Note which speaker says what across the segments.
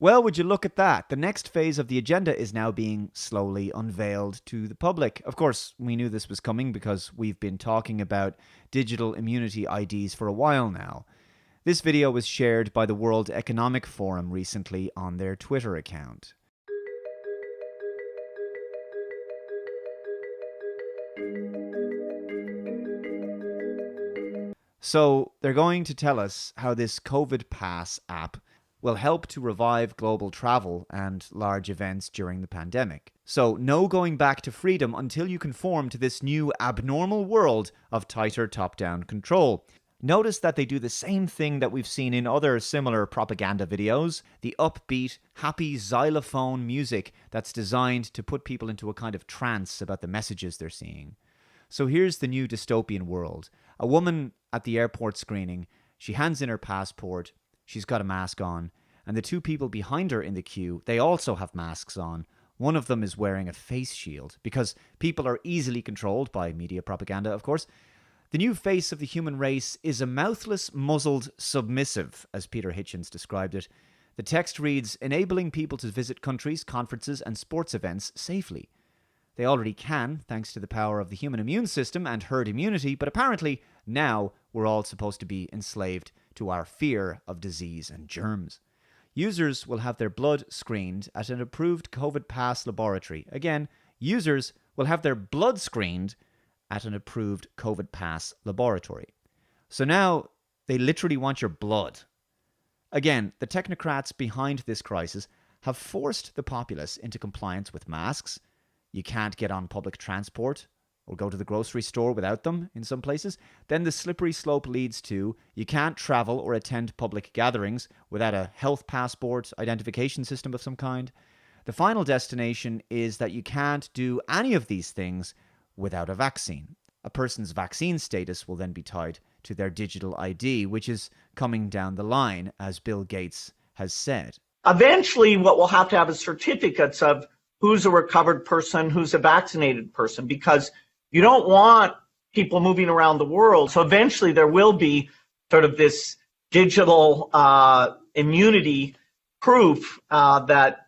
Speaker 1: Well, would you look at that? The next phase of the agenda is now being slowly unveiled to the public. Of course, we knew this was coming because we've been talking about digital immunity IDs for a while now. This video was shared by the World Economic Forum recently on their Twitter account. So, they're going to tell us how this CovidPass app will help to revive global travel and large events during the pandemic. So, no going back to freedom until you conform to this new abnormal world of tighter top-down control. Notice that they do the same thing that we've seen in other similar propaganda videos, the upbeat, happy xylophone music that's designed to put people into a kind of trance about the messages they're seeing. So here's the new dystopian world. A woman at the airport screening, she hands in her passport, she's got a mask on, and the two people behind her in the queue, they also have masks on. One of them is wearing a face shield, because people are easily controlled by media propaganda, of course. The new face of the human race is a mouthless, muzzled submissive, as Peter Hitchens described it. The text reads, enabling people to visit countries, conferences, and sports events safely. They already can, thanks to the power of the human immune system and herd immunity, but apparently now we're all supposed to be enslaved to our fear of disease and germs. Users will have their blood screened at an approved CovidPass laboratory. Again, users will have their blood screened at an approved CovidPass laboratory. So now they literally want your blood. Again, the technocrats behind this crisis have forced the populace into compliance with masks. You can't get on public transport or go to the grocery store without them in some places. Then the slippery slope leads to you can't travel or attend public gatherings without a health passport identification system of some kind. The final destination is that you can't do any of these things without a vaccine. A person's vaccine status will then be tied to their digital ID, which is coming down the line, as Bill Gates has said.
Speaker 2: Eventually, what we'll have to have is certificates of who's a recovered person, who's a vaccinated person, because you don't want people moving around the world. So eventually there will be sort of this digital immunity proof that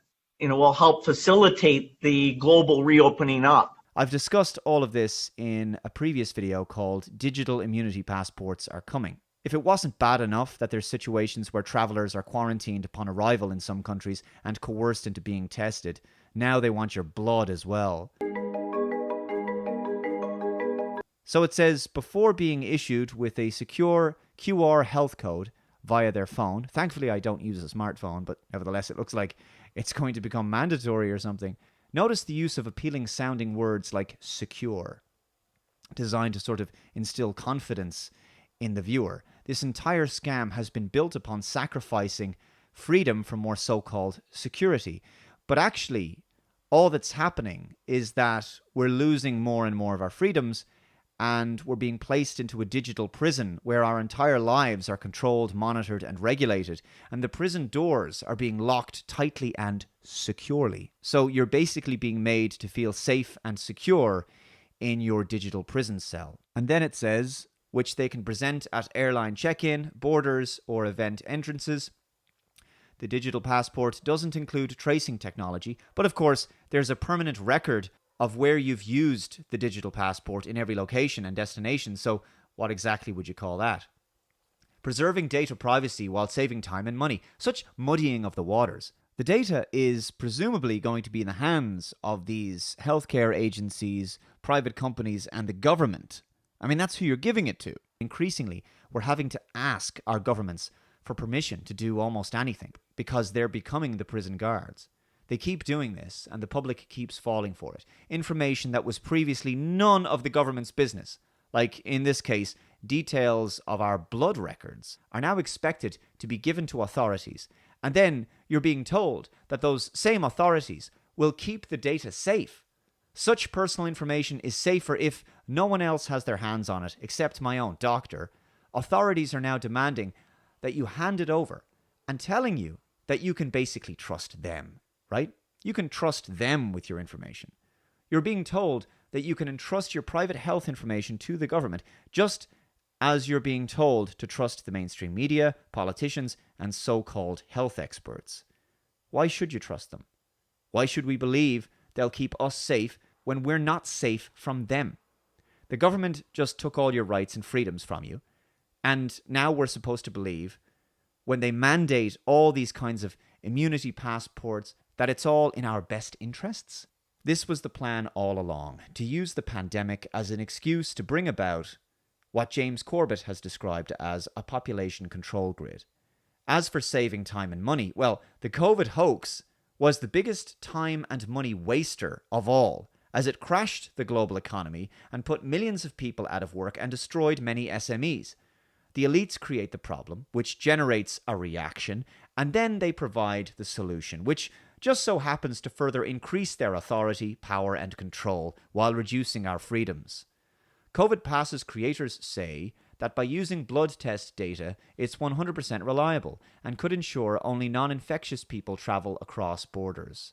Speaker 2: will help facilitate the global reopening up.
Speaker 1: I've discussed all of this in a previous video called Digital Immunity Passports Are Coming. If it wasn't bad enough that there's situations where travelers are quarantined upon arrival in some countries and coerced into being tested, now they want your blood as well. So it says, before being issued with a secure QR health code via their phone, thankfully I don't use a smartphone, but nevertheless it looks like it's going to become mandatory or something. Notice the use of appealing sounding words like secure, designed to sort of instill confidence in the viewer. This entire scam has been built upon sacrificing freedom for more so-called security. But actually, all that's happening is that we're losing more and more of our freedoms, and we're being placed into a digital prison where our entire lives are controlled, monitored, and regulated, and the prison doors are being locked tightly and securely. So you're basically being made to feel safe and secure in your digital prison cell. And then it says, which they can present at airline check-in, borders, or event entrances. The digital passport doesn't include tracing technology, but of course, there's a permanent record of where you've used the digital passport in every location and destination, so what exactly would you call that? Preserving data privacy while saving time and money. Such muddying of the waters. The data is presumably going to be in the hands of these healthcare agencies, private companies, and the government. I mean, that's who you're giving it to. Increasingly, we're having to ask our governments for permission to do almost anything because they're becoming the prison guards. They keep doing this, and the public keeps falling for it. Information that was previously none of the government's business, like in this case, details of our blood records, are now expected to be given to authorities. And then you're being told that those same authorities will keep the data safe. Such personal information is safer if no one else has their hands on it except my own doctor. Authorities are now demanding that you hand it over and telling you that you can basically trust them, right? You can trust them with your information. You're being told that you can entrust your private health information to the government, just as you're being told to trust the mainstream media, politicians, and so-called health experts. Why should you trust them? Why should we believe they'll keep us safe when we're not safe from them? The government just took all your rights and freedoms from you, and now we're supposed to believe, when they mandate all these kinds of immunity passports, that it's all in our best interests? This was the plan all along, to use the pandemic as an excuse to bring about what James Corbett has described as a population control grid. As for saving time and money, well, the COVID hoax was the biggest time and money waster of all, as it crashed the global economy and put millions of people out of work and destroyed many SMEs. The elites create the problem, which generates a reaction, and then they provide the solution, which just so happens to further increase their authority, power, and control while reducing our freedoms. CovidPass's creators say that by using blood test data, it's 100% reliable and could ensure only non-infectious people travel across borders.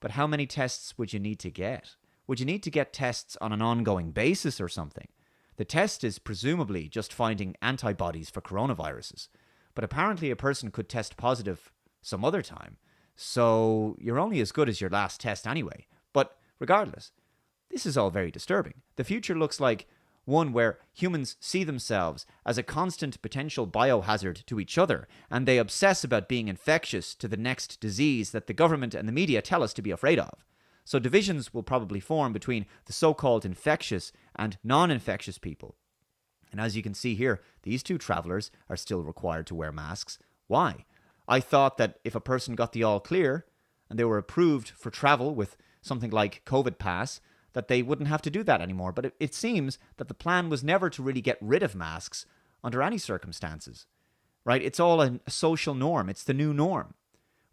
Speaker 1: But how many tests would you need to get? Would you need to get tests on an ongoing basis or something? The test is presumably just finding antibodies for coronaviruses, but apparently a person could test positive some other time. So you're only as good as your last test anyway. But regardless, this is all very disturbing. The future looks like one where humans see themselves as a constant potential biohazard to each other, and they obsess about being infectious to the next disease that the government and the media tell us to be afraid of. So divisions will probably form between the so-called infectious and non-infectious people. And as you can see here, these two travelers are still required to wear masks. Why? I thought that if a person got the all clear and they were approved for travel with something like CovidPass, that they wouldn't have to do that anymore. But it seems that the plan was never to really get rid of masks under any circumstances, right? It's all a social norm. It's the new norm,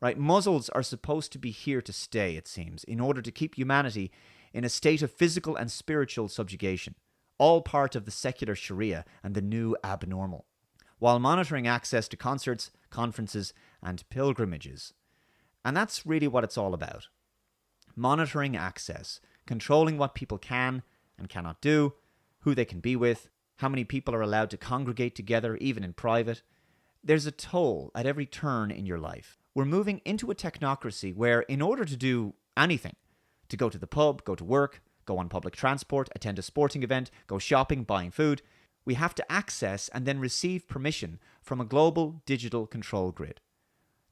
Speaker 1: right? Muzzles are supposed to be here to stay, it seems, in order to keep humanity in a state of physical and spiritual subjugation, all part of the secular Sharia and the new abnormal, while monitoring access to concerts, conferences, and pilgrimages. And that's really what it's all about. Monitoring access, controlling what people can and cannot do, who they can be with, how many people are allowed to congregate together, even in private. There's a toll at every turn in your life. We're moving into a technocracy where, in order to do anything, to go to the pub, go to work, go on public transport, attend a sporting event, go shopping, buying food, we have to access and then receive permission from a global digital control grid.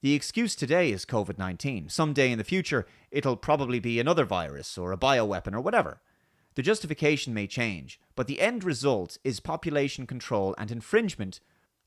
Speaker 1: The excuse today is COVID-19. Someday in the future, it'll probably be another virus or a bioweapon or whatever. The justification may change, but the end result is population control and infringement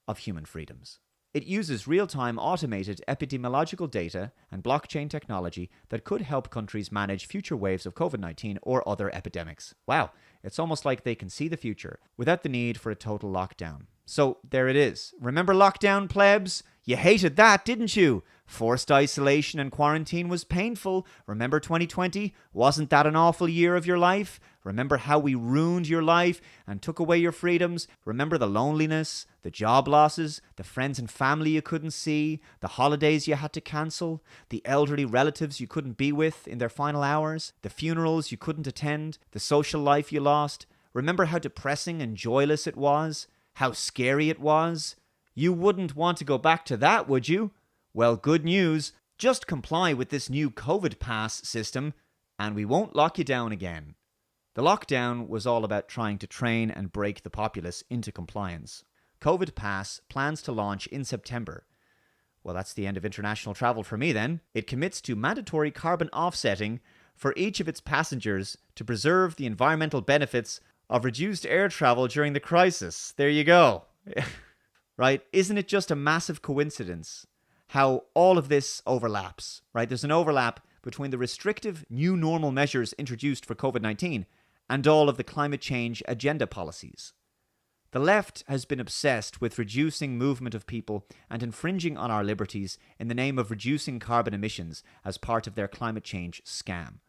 Speaker 1: of human freedoms. It uses real-time automated epidemiological data and blockchain technology that could help countries manage future waves of COVID-19 or other epidemics. Wow, it's almost like they can see the future without the need for a total lockdown. So there it is. Remember lockdown, plebs? You hated that, didn't you? Forced isolation and quarantine was painful. Remember 2020? Wasn't that an awful year of your life? Remember how we ruined your life and took away your freedoms? Remember the loneliness, the job losses, the friends and family you couldn't see, the holidays you had to cancel, the elderly relatives you couldn't be with in their final hours, the funerals you couldn't attend, the social life you lost? Remember how depressing and joyless it was? How scary it was? You wouldn't want to go back to that, would you? Well, good news. Just comply with this new CovidPass system, and we won't lock you down again. The lockdown was all about trying to train and break the populace into compliance. CovidPass plans to launch in September. Well, that's the end of international travel for me then. It commits to mandatory carbon offsetting for each of its passengers to preserve the environmental benefits of reduced air travel during the crisis. There you go. Right? Isn't it just a massive coincidence how all of this overlaps, right? There's an overlap between the restrictive new normal measures introduced for COVID-19 and all of the climate change agenda policies. The left has been obsessed with reducing movement of people and infringing on our liberties in the name of reducing carbon emissions as part of their climate change scam.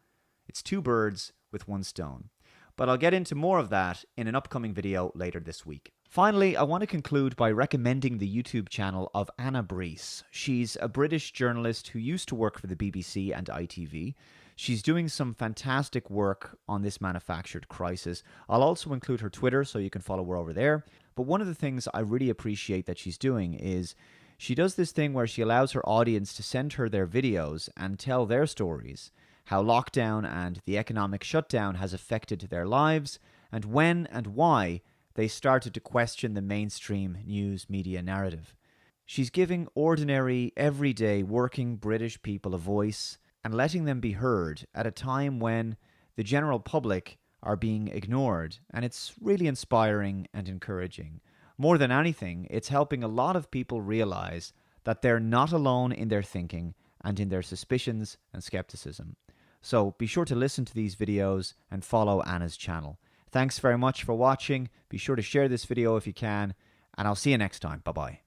Speaker 1: It's two birds with one stone. But I'll get into more of that in an upcoming video later this week. Finally, I want to conclude by recommending the YouTube channel of Anna Brees. She's a British journalist who used to work for the BBC and ITV. She's doing some fantastic work on this manufactured crisis. I'll also include her Twitter so you can follow her over there. But one of the things I really appreciate that she's doing is She does this thing where she allows her audience to send her their videos and tell their stories, how lockdown and the economic shutdown has affected their lives, and when and why they started to question the mainstream news media narrative. She's giving ordinary, everyday, working British people a voice and letting them be heard at a time when the general public are being ignored, and it's really inspiring and encouraging. More than anything, it's helping a lot of people realize that they're not alone in their thinking and in their suspicions and skepticism. So be sure to listen to these videos and follow Anna's channel. Thanks very much for watching. Be sure to share this video if you can, and I'll see you next time. Bye-bye.